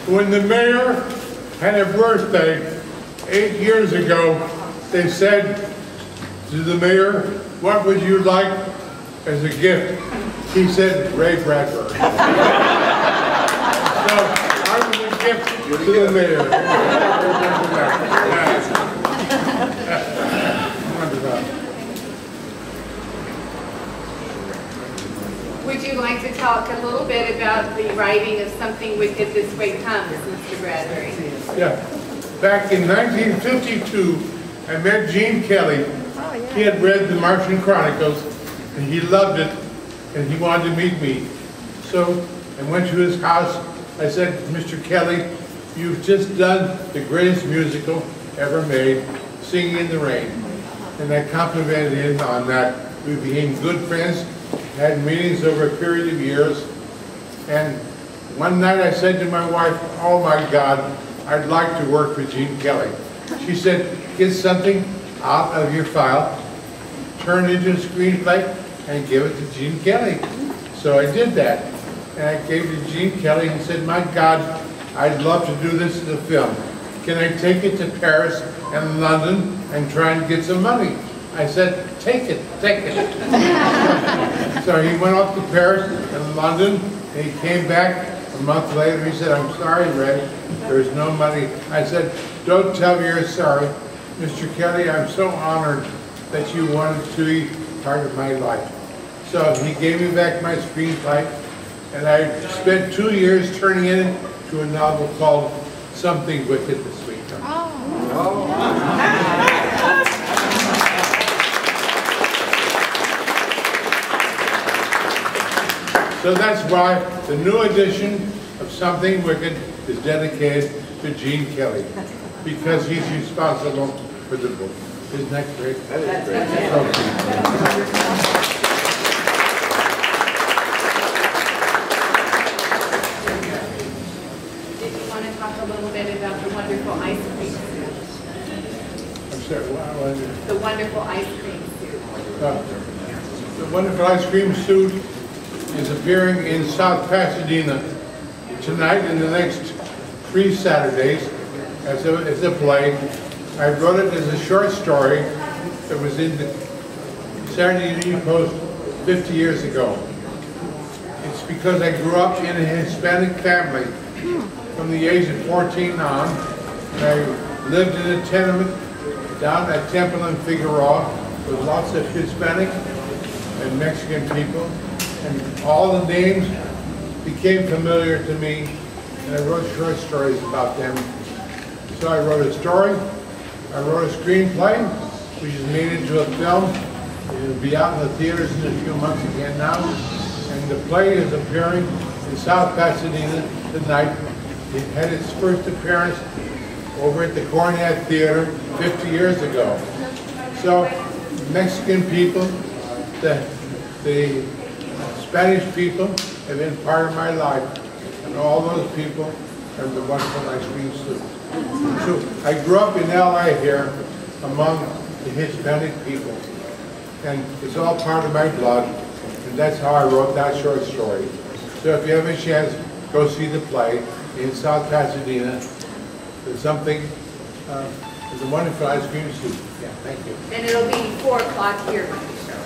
When the mayor had a birthday 8 years ago, they said to the mayor, "What would you like as a gift?" He said, "Ray Bradbury." So I was a gift to the mayor. Would you like to talk a little bit about the writing of Something Wicked This Way Comes, Mr. Bradbury? Yeah. Back in 1952, I met Gene Kelly. He had read the Martian Chronicles, and he loved it, and he wanted to meet me. So I went to his house. I said, "Mr. Kelly, you've just done the greatest musical ever made, Singing in the Rain." And I complimented him on that. We became good friends, had meetings over a period of years. And one night I said to my wife, "Oh my God, I'd like to work with Gene Kelly." She said, "Get something out of your file, turn it into a screenplay, and give it to Gene Kelly." So I did that. And I gave it to Gene Kelly and said, "My God, I'd love to do this as a film. Can I take it to Paris and London and try and get some money?" I said, "Take it, take it." So he went off to Paris and London, and he came back a month later. He said, "I'm sorry, Ray, there's no money." I said, "Don't tell me you're sorry. Mr. Kelly, I'm so honored that you wanted to be part of my life." So he gave me back my screenplay, and I spent 2 years turning it into a novel called Something Wicked This Way Comes. So that's why the new edition of Something Wicked is dedicated to Gene Kelly, because he's responsible for the book. Isn't that great? That is great. Did you want to talk a little bit about the wonderful ice cream suit? I'm sorry, what? The wonderful ice cream suit. The wonderful ice cream suit is appearing in South Pasadena tonight and the next 3 Saturdays as a play. I wrote it as a short story that was in the Saturday Evening Post 50 years ago. It's because I grew up in a Hispanic family from the age of 14 on. And I lived in a tenement down at Temple and Figueroa with lots of Hispanic and Mexican people. And all the names became familiar to me, and I wrote short stories about them. So I wrote a story, I wrote a screenplay, which is made into a film. It will be out in the theaters in a few months again now. And the play is appearing in South Pasadena tonight. It had its first appearance over at the Cornet Theater 50 years ago. So Mexican people, the Spanish people have been part of my life, and all those people are the wonderful ice cream suit. So I grew up in LA here among the Hispanic people, and it's all part of my blood, and that's how I wrote that short story. So if you have a chance, go see the play in South Pasadena. There's something, there's a wonderful ice cream suit. Yeah, thank you. And it'll be 4 o'clock here when we show it.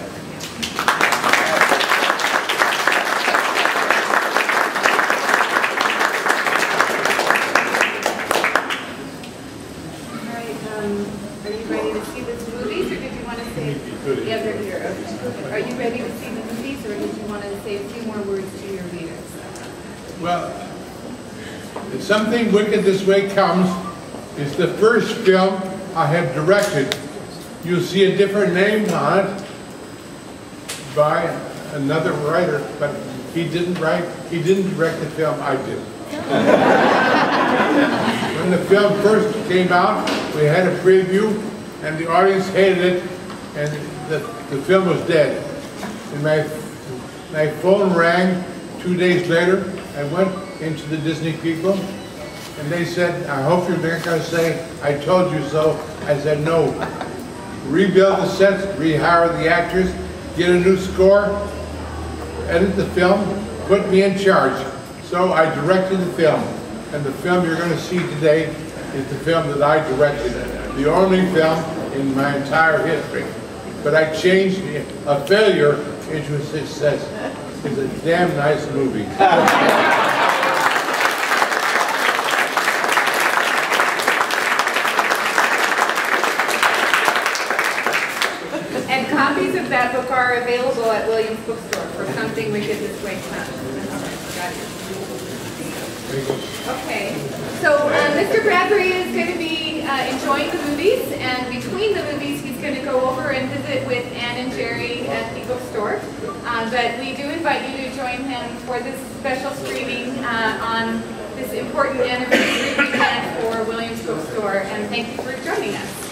Are you ready to see the movies, or did you want to say the other hero? Are you ready to see the movies, or did you want to say a few more words to your readers? Well, Something Wicked This Way Comes is the first film I have directed. You'll see a different name on it by another writer, but he didn't direct the film, I did. When the film first came out, we had a preview, and the audience hated it, and the film was dead. And my phone rang 2 days later. I went into the Disney people, and they said, "I hope you're not going to say, 'I told you so.'" I said, "No. Rebuild the sets, rehire the actors, get a new score, edit the film, put me in charge." So I directed the film. And the film you're going to see today is the film that I directed. The only film in my entire history. But I changed a failure into a success. It's a damn nice movie. And copies of that book are available at Williams Bookstore for Something Wicked This Way Smash. Got it. Okay, so Mr. Bradbury is going to be enjoying the movies, and between the movies he's going to go over and visit with Ann and Jerry at the bookstore. But we do invite you to join him for this special screening on this important anniversary weekend for Williams Bookstore, and thank you for joining us.